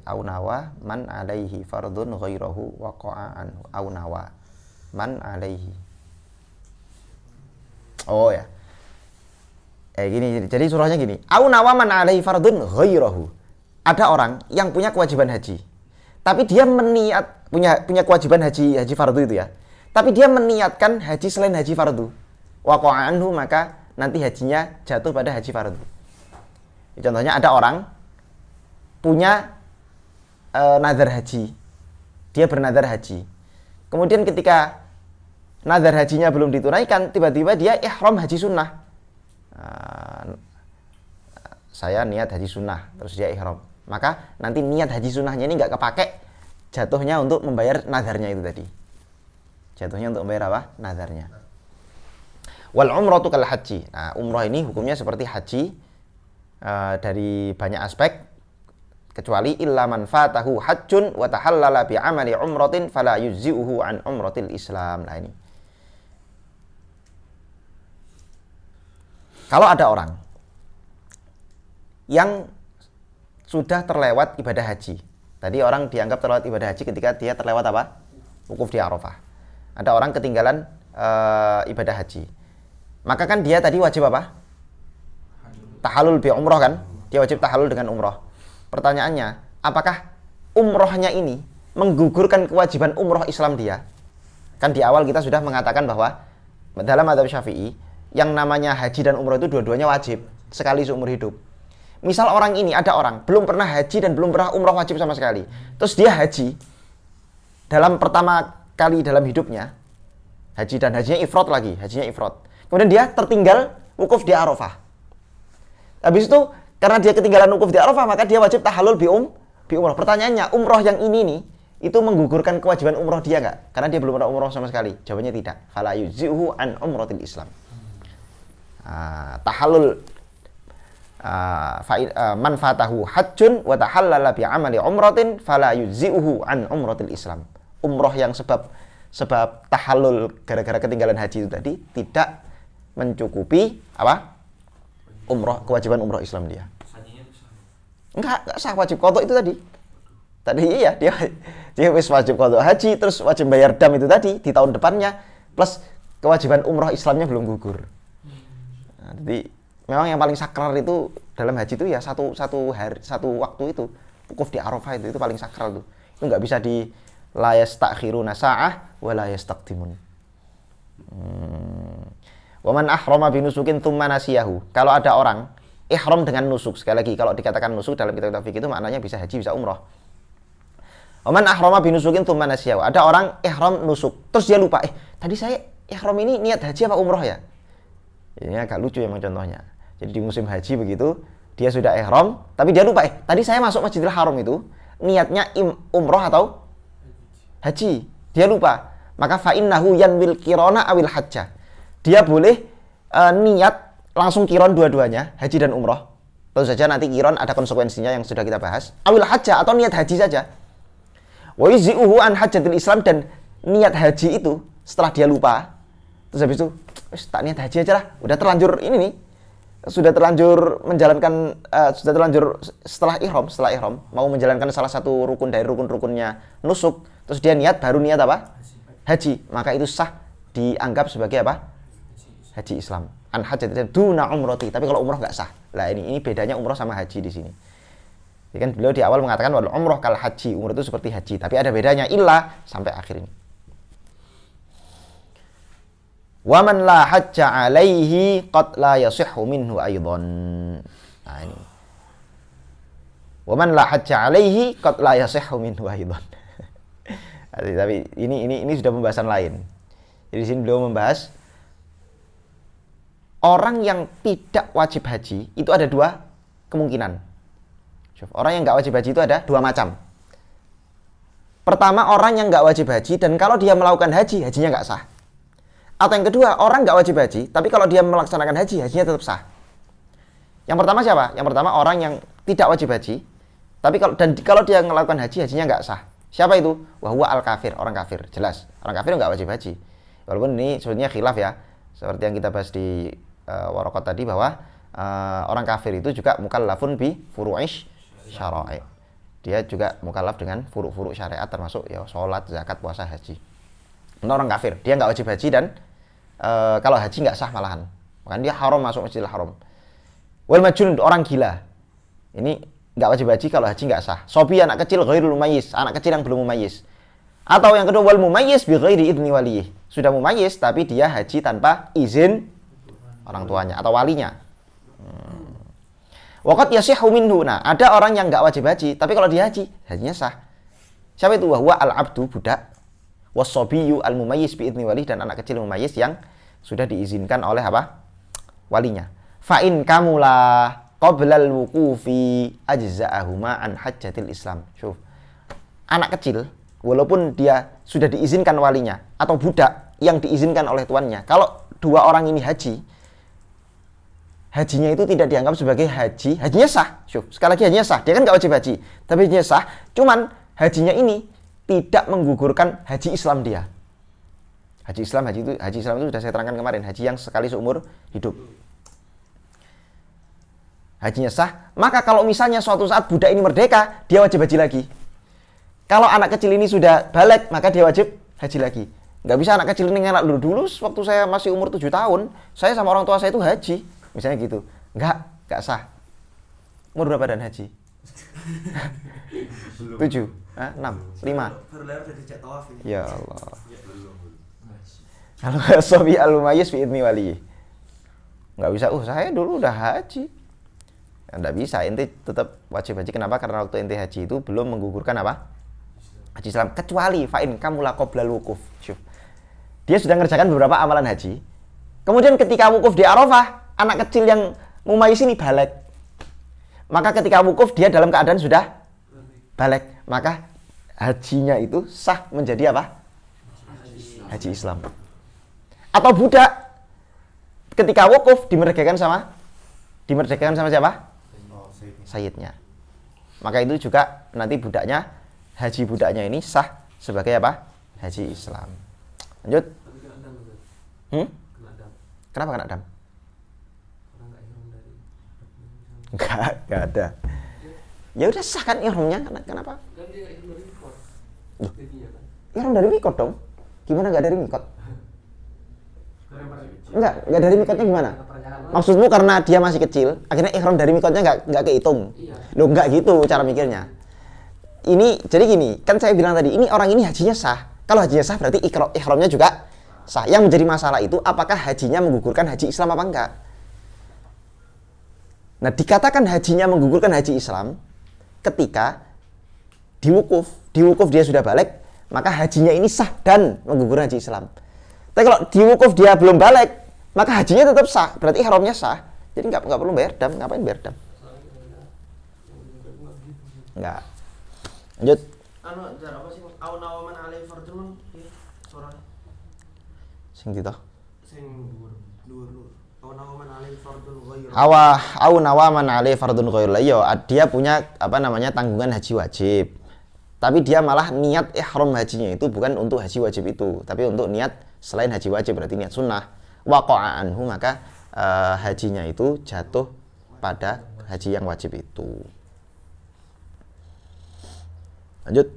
Au nawa man alaihi fardun ghairahu waqa'a anhu. Au nawa man alaihi. Oh ya. Gini, jadi surahnya gini. Au nawa man alaihi fardun ghairahu. Ada orang yang punya kewajiban haji. Tapi dia punya kewajiban haji fardu itu ya. Tapi dia meniatkan haji selain haji fardu. Waqa'a anhu, maka nanti hajinya jatuh pada haji fardu. Contohnya ada orang punya nazar haji. Dia bernazar haji. Kemudian ketika nazar hajinya belum ditunaikan, tiba-tiba dia ihram haji sunnah. Saya niat haji sunnah, terus dia ihram. Maka nanti niat haji sunnahnya ini nggak kepake, jatuhnya untuk membayar nazarnya itu tadi. Jatuhnya untuk membayar apa? Nazarnya. Wal umratu kal haji. Nah, umrah ini hukumnya seperti haji dari banyak aspek, kecuali illa man fatahu hajjun wa tahallala bi amali umratin fala yujzi'uhu an umratil Islam. Nah ini. Kalau ada orang yang sudah terlewat ibadah haji. Tadi orang dianggap terlewat ibadah haji ketika dia terlewat apa? Wukuf di Arafah. Ada orang ketinggalan ibadah haji. Maka kan dia tadi wajib apa? Tahallul bi umrah kan? Dia wajib tahallul dengan umrah. Pertanyaannya, apakah umrahnya ini menggugurkan kewajiban umrah Islam dia? Kan di awal kita sudah mengatakan bahwa dalam mazhab Syafi'i, yang namanya haji dan umrah itu dua-duanya wajib sekali seumur hidup. Misal orang ini, ada orang belum pernah haji dan belum pernah umrah wajib sama sekali. Terus dia haji dalam pertama kali dalam hidupnya, haji dan hajinya ifrad lagi, hajinya ifrad. Kemudian dia tertinggal wukuf di Arafah. Habis itu karena dia ketinggalan wukuf di Arafah, maka dia wajib tahallul bi umrah. Pertanyaannya, umrah yang ini nih itu menggugurkan kewajiban umrah dia enggak? Karena dia belum pernah umrah sama sekali. Jawabannya tidak. Fala yujzi'uhu an umratil Islam. Tahallul man fatahu hajjun wa tahallala bi amali umratin fala yujzi'uhu an umratil Islam. Umrah yang sebab tahallul gara-gara ketinggalan haji itu tadi tidak mencukupi apa? Umrah, kewajiban umrah Islam dia. Enggak sah, wajib qadha itu tadi. Tadi iya dia wis wajib qadha haji, terus wajib bayar dam itu tadi di tahun depannya, plus kewajiban umrah Islamnya belum gugur. Nah, jadi memang yang paling sakral itu dalam haji itu ya satu waktu itu wukuf di Arafah itu paling sakral tuh. Itu nggak bisa di la yastakhiruna sa'ah wa la yastaqdimun. Wa man ahrama bi nusukin tsumma nasiyahu. Kalau ada orang ihram dengan nusuk, sekali lagi kalau dikatakan nusuk dalam kitab fikih itu maknanya bisa haji bisa umrah. Wa man ahrama bi nusukin tsumma nasiyahu. Ada orang ihram nusuk, terus dia lupa, tadi saya ihram ini niat haji apa umrah ya? Ini agak lucu emang contohnya. Jadi di musim haji begitu, dia sudah ihram, tapi dia lupa, tadi saya masuk Masjidil Haram itu niatnya umrah atau haji. Dia lupa. Maka fa innahu yanwil qirana awil hajja. Dia boleh niat langsung qiron dua-duanya, haji dan umrah. Tentu saja nanti qiron ada konsekuensinya yang sudah kita bahas. Awil hajja atau niat haji saja. Wa yuz'i'uhu an hajjatil Islam, dan niat haji itu setelah dia lupa, terus habis itu tak niat haji aja lah, udah terlanjur ini nih, sudah terlanjur menjalankan, sudah terlanjur setelah ihram mau menjalankan salah satu rukun dari rukun-rukunnya nusuk, terus dia baru niat apa? Haji, maka itu sah dianggap sebagai apa? Haji Islam. An hajjatil duna umrati. Tapi kalau umrah nggak sah. Lah ini bedanya umrah sama haji di sini. Ya kan beliau di awal mengatakan wal umrah kal haji, umrah itu seperti haji, tapi ada bedanya illa sampai akhir ini. Wa man la hajja alaihi qad la yasihhu minhu aidan. Nah ini. Wa man la hajja alaihi qad la yasihhu minhu aidan. Tapi ini sudah pembahasan lain. Jadi di sini beliau membahas orang yang tidak wajib haji itu ada dua kemungkinan. Orang yang nggak wajib haji itu ada dua macam. Pertama, orang yang nggak wajib haji dan kalau dia melakukan haji, hajinya nggak sah. Atau yang kedua, orang nggak wajib haji, tapi kalau dia melaksanakan haji, hajinya tetap sah. Yang pertama siapa? Yang pertama orang yang tidak wajib haji, tapi kalau dia melakukan haji, hajinya nggak sah. Siapa itu? Wahwa al-kafir, orang kafir. Jelas, orang kafir nggak wajib haji. Walaupun ini sebenarnya khilaf ya, seperti yang kita bahas di Waraqat tadi bahwa orang kafir itu juga mukallafun bi furu'ish syara'i. Dia juga mukallaf dengan furu-furu syariat termasuk ya sholat, zakat, puasa, haji. Ini orang kafir, dia nggak wajib haji dan kalau haji nggak sah malahan. Makanya dia haram masuk Masjidil Haram. Wal majnun, orang gila. Ini nggak wajib haji kalau haji nggak sah. Sobi, anak kecil ghairul mumayyiz, anak kecil yang belum mumayyiz. Atau yang kedua wal mumayyiz bi ghairi idni waliyih. Sudah mumayyiz tapi dia haji tanpa izin orang tuanya atau walinya. Waqad yasihhu minhu. Nah, ada orang yang nggak wajib haji, tapi kalau dia haji, hajinya sah. Siapa itu? Wahwa al-abdu, budak. Was-sabiyyu al-mumayyiz bi idni walih, dan anak kecil mumayyiz yang sudah diizinkan oleh apa? Walinya. Fa in kamula qabla al-wuqufi ajza'ahuma an hajjatil Islam. Syuf. Anak kecil walaupun dia sudah diizinkan walinya atau budak yang diizinkan oleh tuannya, kalau dua orang ini haji, hajinya itu tidak dianggap sebagai haji, hajinya sah. Syuf, sekali lagi hajinya sah. Dia kan nggak wajib haji, tapi hajinya sah. Cuman hajinya ini tidak menggugurkan haji Islam dia. Haji Islam itu sudah saya terangkan kemarin, haji yang sekali seumur hidup. Hajinya sah. Maka kalau misalnya suatu saat budak ini merdeka, dia wajib haji lagi. Kalau anak kecil ini sudah balik, maka dia wajib haji lagi. Nggak bisa anak kecil ini ngelak dulu waktu saya masih umur 7 tahun, saya sama orang tua saya itu haji. Misalnya gitu. Nggak sah. Umur berapa dan haji? 7, 6, 5. Ya Allah. Kalau sobi al-mumayyiz fi idni wali. Nggak bisa, saya dulu udah haji. Nggak bisa, inti tetap wajib haji. Kenapa? Karena waktu inti haji itu belum menggugurkan apa? Haji Islam. Kecuali fa'in kamula qoblal wukuf. Dia sudah mengerjakan beberapa amalan haji. Kemudian ketika wukuf di Arafah, anak kecil yang mumayyiz ini balik. Maka ketika wukuf dia dalam keadaan sudah balik. Maka hajinya itu sah menjadi apa? Haji Islam. Atau budak ketika wukuf dimerdekakan sama siapa? Sayyidnya. Maka itu juga nanti haji budaknya ini sah sebagai apa? Haji Islam. Lanjut. Kenapa kena dam? Enggak ada. Ya udah sah kan ihramnya, kenapa? Kan dia ihram dari mikot. Ihram dari mikot dong. Gimana enggak dari mikot? Enggak dari mikotnya gimana? Maksudmu karena dia masih kecil, akhirnya ihram dari mikotnya enggak kehitung. Loh, enggak gitu cara mikirnya. Ini jadi gini, kan saya bilang tadi, ini orang ini hajinya sah. Kalau hajinya sah berarti ihramnya juga sah. Yang menjadi masalah itu apakah hajinya menggugurkan haji Islam apa enggak? Nah, dikatakan hajinya menggugurkan haji Islam ketika diwukuf dia sudah balik, maka hajinya ini sah dan menggugurkan haji Islam. Tapi kalau diwukuf dia belum balik, maka hajinya tetap sah, berarti ihramnya sah. Jadi nggak perlu bayar dam. Ngapain bayar dam? Enggak. Lanjut. Apa sih? Au nawaman alai fardun surah. Sing dito. Sing dhuwur. Au nawaman alai fardun ghairu. Au nawaman alai fardun ghairu. Iya, dia punya tanggungan haji wajib. Tapi dia malah niat ihram hajinya itu bukan untuk haji wajib itu, tapi untuk niat selain haji wajib, berarti niat sunnah. Waqa'a anhu, maka hajinya itu jatuh pada haji yang wajib itu. Lanjut.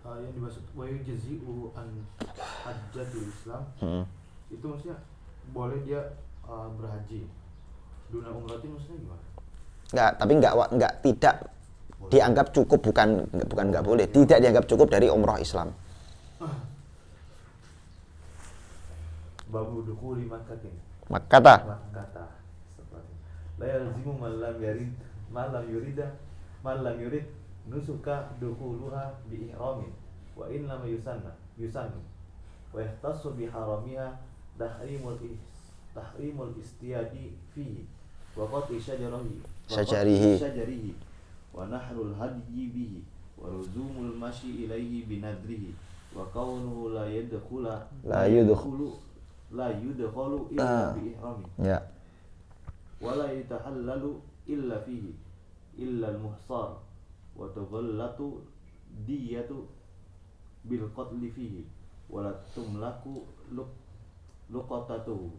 Yang dimaksud wa yujzi'u an hajjatul Islam. Itu maksudnya boleh dia berhaji. Duna umrah itu maksudnya gimana? Enggak, tapi enggak tidak dianggap cukup, bukan enggak boleh. Tidak dianggap cukup dari umrah Islam. Babu dukhuli Makkatin. Makkata. La yalzimu man lam yurid nusuka dukhuluha bi ihramin wa in lam yusanna wa yahtassu bi haramiha tahrimul tahrimul istiyadi fihi wa qat'i Syajarihi. syajarihi wa nahrul hadyi bihi wa luzumul masyi ilaihi binadrihi wa kaunuhu la yudkhulu illa bi ihrami Ya. wa la yatahallalu illa fihi illa al-muhsar wa tughallatu diyatu bil qatli fihi wa la tumlaku luqatatuhu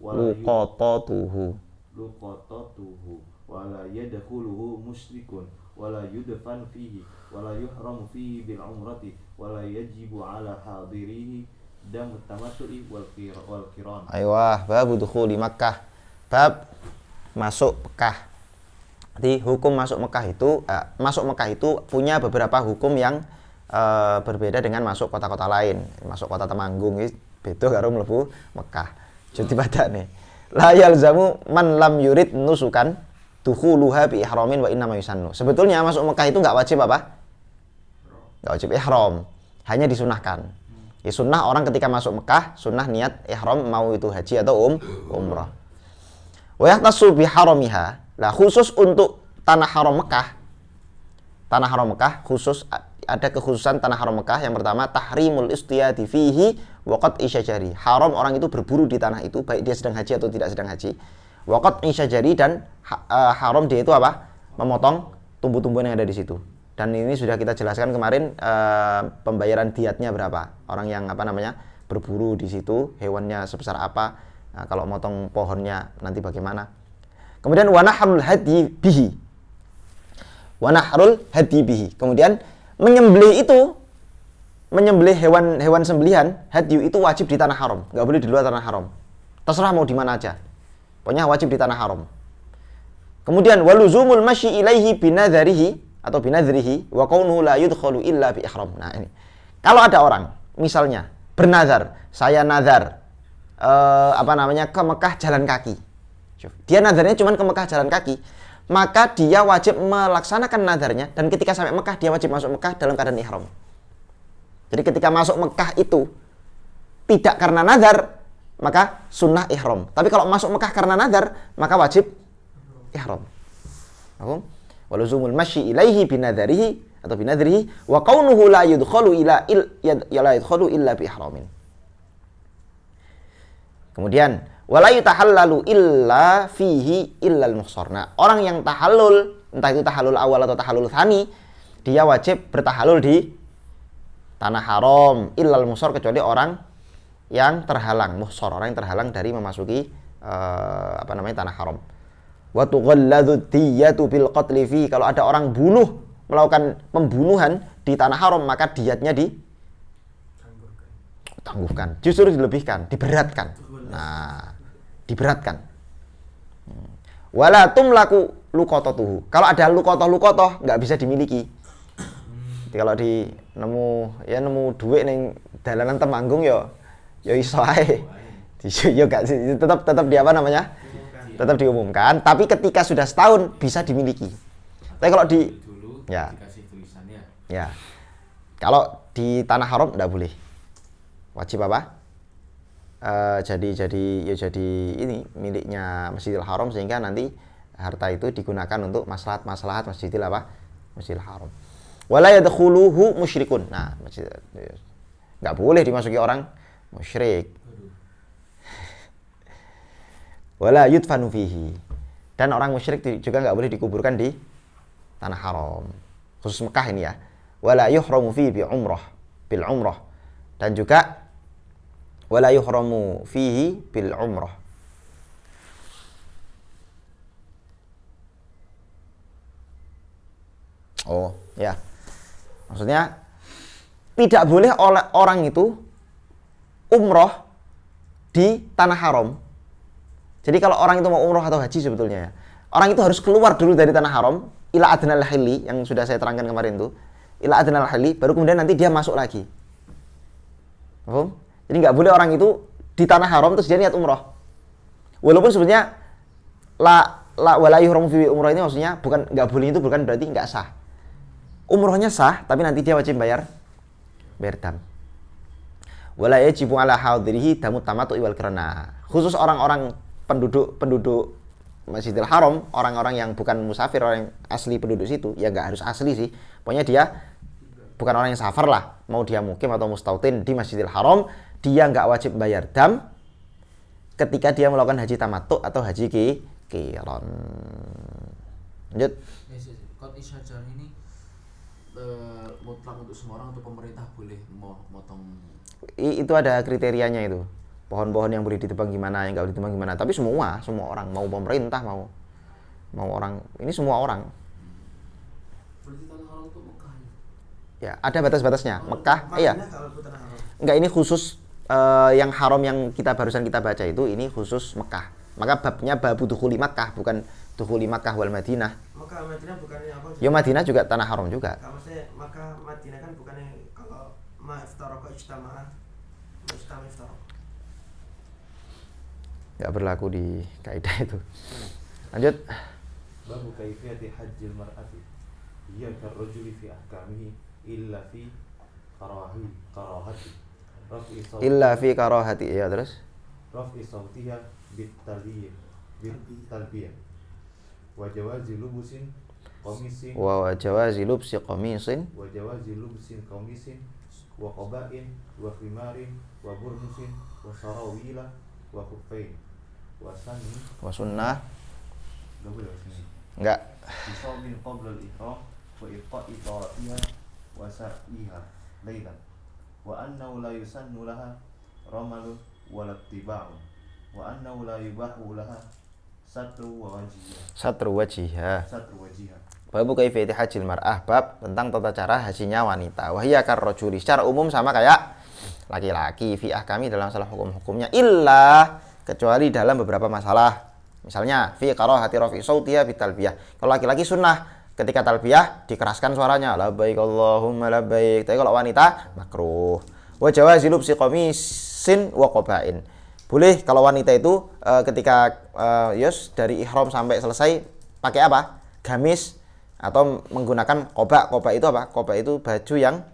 wa la luqatatuhu wa la yadkhuluhu musyrikun wa la yudfan fihi wa la yuhramu fihi bil umrati wa la yajibu ala hadirihi dam tamattu'i wal qiran. Aywah, bab dukhuli Makkah. Bab masuk Mekah. Jadi hukum masuk Mekah itu punya beberapa hukum yang berbeda dengan masuk kota-kota lain. Masuk kota Temanggung iki beda karo mlebu Mekah. Jadi badane. La yalzamu man lam yurid nusukan dukhuluha bi ihramin wa inna ma yusannu. Sebetulnya masuk Mekah itu enggak wajib apa? Enggak wajib ihram, hanya disunahkan. Ya sunnah orang ketika masuk Mekah, sunnah niat ihram mau itu haji atau umrah. Wa yahtassu bi haramiha. Lah khusus untuk tanah haram Mekah. Tanah haram Mekah khusus ada kekhususan tanah haram Mekah. Yang pertama tahrimul istiyadi fihi wa qat'i syajari. Haram orang itu berburu di tanah itu baik dia sedang haji atau tidak sedang haji. Wa qat'i syajari dan haram dia itu apa? Memotong tumbuh-tumbuhan yang ada di situ. Dan ini sudah kita jelaskan kemarin pembayaran diatnya berapa. Orang yang berburu di situ, hewannya sebesar apa. Nah, kalau motong pohonnya nanti bagaimana. Kemudian wanahrul hadyi bihi. Wanahrul hadyi bihi. Kemudian menyembelih hewan sembelihan, hadyu itu wajib di tanah haram, enggak boleh di luar tanah haram. Terserah mau di mana aja. Pokoknya wajib di tanah haram. Kemudian waluzumul masyi ilaihi binadrihi wa kaunuhu la yudkhalu illa bi ihram. Nah, ini. Kalau ada orang misalnya bernazar, saya nazar ke Mekah jalan kaki. Dia nazarnya cuma ke Mekah jalan kaki, maka dia wajib melaksanakan nazarnya dan ketika sampai Mekah dia wajib masuk Mekah dalam keadaan ihram. Jadi ketika masuk Mekah itu tidak karena nazar, maka sunnah ihram. Tapi kalau masuk Mekah karena nazar, maka wajib ihram. Waluzumul masyi ilaihi binadrihi wa kaunuhu la yudkhalu illa bi ihramin. Kemudian wala yutahallalu illa fihi illal muhsar. Nah, orang yang tahallul, entah itu tahallul awal atau tahallul tsani, dia wajib bertahallul di tanah haram illal muhsar, kecuali orang yang terhalang, muhsar, orang yang terhalang dari memasuki tanah haram. Wa tughalladhu diyatu bil qatli fi. Kalau ada orang melakukan pembunuhan di tanah haram, maka diatnya ditangguhkan. Justru dilebihkan, diberatkan. Nah, diberatkan. Wala tumlaku luqatatuhu. Kalau ada luqatah enggak bisa dimiliki. Jadi kalau nemu duit ning dalanan Temanggung ya iso ae. Ya enggak tetap tetap diumumkan, tapi ketika sudah setahun bisa dimiliki. Tapi kalau dikasih tulisannya. Ya. Kalau di tanah haram enggak boleh. Wajib apa? Jadi ini miliknya Masjidil Haram, sehingga nanti harta itu digunakan untuk maslahat Masjidil Haram. Wala yadkhuluhu musyrikun. Nah, enggak boleh dimasuki orang musyrik. Wala yudfanu fihi. Dan orang musyrik juga enggak boleh dikuburkan di tanah haram. Khusus Mekah ini ya. Wala yuhramu fihi bil umrah. Dan juga wala yuhramu fihi bil umrah. Oh, ya. Maksudnya tidak boleh oleh orang itu umrah di tanah haram. Jadi kalau orang itu mau umrah atau haji sebetulnya ya, orang itu harus keluar dulu dari tanah haram ila adnal hilli, yang sudah saya terangkan kemarin itu, ila adnal hilli, baru kemudian nanti dia masuk lagi. Paham? Jadi nggak boleh orang itu di tanah haram terus dia niat umrah. Walaupun sebetulnya wala yuhramu fi umrah ini maksudnya bukan nggak boleh, itu bukan berarti nggak sah. Umrahnya sah, tapi nanti dia wajib bayar dam. Wala yajibu ala hadirihi damut tamattu wal qirana. Khusus orang-orang penduduk Masjidil Haram, orang-orang yang bukan musafir, orang yang asli penduduk situ, ya nggak harus asli sih. Pokoknya dia bukan orang yang safar lah, mau dia mukim atau mustautin di Masjidil Haram, dia nggak wajib bayar dam ketika dia melakukan haji tamattu atau haji qiran. Lanjut. Qat isyajar ini mutlak untuk semua orang atau pemerintah boleh motong? Itu ada kriterianya itu. Pohon-pohon yang boleh ditebang gimana, yang nggak boleh ditebang gimana. Tapi semua orang, mau pemerintah, mau orang, ini semua orang. Berarti tanah haram itu Mekah Ya, ada batas-batasnya. Mekah, iya. Madinah kalau itu tanah haram. Enggak, ini khusus yang haram yang barusan kita baca itu, ini khusus Mekah. Maka babnya babu dukhuli Makkah, bukan dukhuli Makkah wal Madinah. Mekah Madinah bukannya apa? Ya Madinah juga tanah haram juga. Kalau maksudnya Mekah Madinah kan bukannya kalau ma'iftaraka ijtama'a ma'iftaraka. Enggak berlaku di kaidah itu. Lanjut. Babu kaifiyati hajjil mar'ati hiya karrajuli fi ahkamihi illa fi karahati Illa fi karahati. Ya, terus. raf'i sawtiha bitalbiyah wa jawazi lubusin qamisin Wa jawazi lubsi qamisin wa jawazi lubusin qamisin wa qaba'in wa khimarin wa burnusin wa sarawila wa khuffain wa sanni wa sunnah. enggak boleh sini Enggak. bisawmin qabla al-ihram wa iqa'i tawatiha wa sa'iha lailan wa annahu la yusannu laha ramalun wa lattiba'un wa annahu la yubahu laha satru wajiha Babu kaifiyati hajjil mar'ah, bab tentang tata cara hajinya wanita. Wahia karrajuli, secara umum sama kayak laki-laki, fi ahkami dalam salah hukum-hukumnya, illa kecuali dalam beberapa masalah. Misalnya fi karahati rafi sautiha bitalbiyah. Kalau laki-laki sunnah ketika talbiyah dikeraskan suaranya, labbaik Allahumma labbaik. Tapi kalau wanita makruh. Wa jawazi lubsi qamisin wa qaba'in. Boleh kalau wanita itu ketika dari ihram sampai selesai pakai apa? Gamis atau menggunakan qaba'. Qaba' itu apa? Qaba' itu baju yang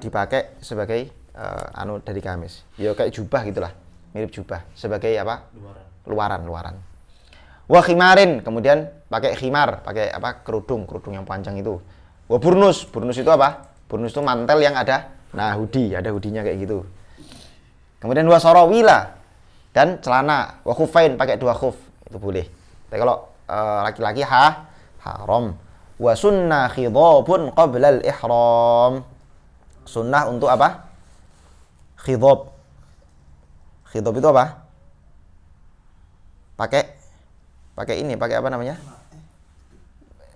dipakai sebagai dari gamis. Ya kayak jubah gitulah. Mirip jubah sebagai apa? Luaran. Wa khimarin, kemudian pakai khimar, pakai apa? Kerudung yang panjang itu. Wa burnus itu apa? Burnus itu mantel yang ada hoodie, ada hoodie-nya kayak gitu. Kemudian wa sarawila dan celana, wa khuffain pakai 2 khuf, itu boleh. Tapi kalau laki-laki haram. Wa sunnah khidhabun qabla al-ihram. Sunnah untuk apa? Khidhab. Khidhab itu apa? Pakai ini, pakai apa namanya?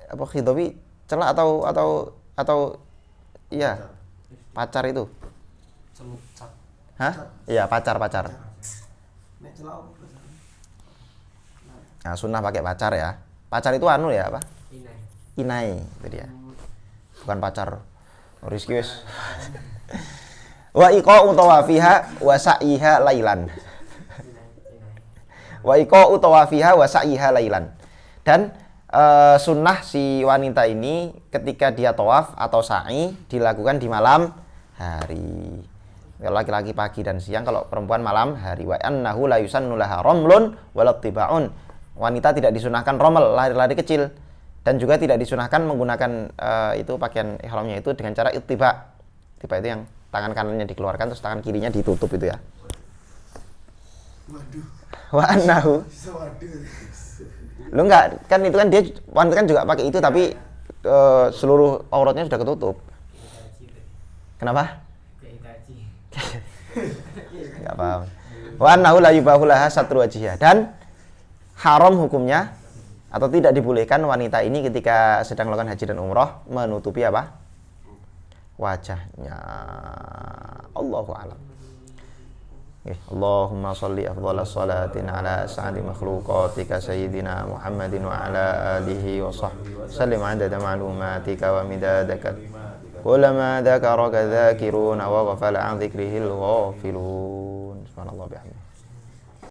Apa khidhabi? Celak atau iya, pacar itu. Hah? Iya, pacar. Nek celak apa? Nah, sunnah pakai pacar ya. Pacar itu anu ya apa? Inai, itu dia. Bukan pacar. Rizki wis. Wa iqa'u tawafiha wa sa'iha lailan. Wa iqa'u tawafiha wa sa'iha lailan. Dan sunnah si wanita ini ketika dia tawaf atau sa'i dilakukan di malam hari. Kalau laki-laki pagi dan siang, kalau perempuan malam hari. Wa annahu la yusannu laha ramlun wala tiba'un. Wanita tidak disunahkan rommel, lari-lari kecil, dan juga tidak disunahkan menggunakan itu pakaian ihramnya itu dengan cara ittiba. Ittiba itu yang tangan kanannya dikeluarkan terus tangan kirinya ditutup itu ya. Waduh. Wa annahu. Waduh. Lu enggak, kan itu kan dia wanita kan juga pakai itu tapi seluruh auratnya sudah ketutup. Kenapa? Enggak paham. Wa annahu la yubahu laha satru wajhiha, dan haram hukumnya atau tidak dibolehkan wanita ini ketika sedang melakukan haji dan umroh menutupi apa? Wajahnya. Allahu a'lam. Allahumma sholli afdhalas salatin ala sa'adi makhluqatika sayyidina Muhammadin wa ala alihi wa sahbihi sallim adada ma'lumatika wa midadaka kullama dzakaraka dzakiruna wa ghafala an dzikrihil ghafilun. Subhanallah bihamdihi.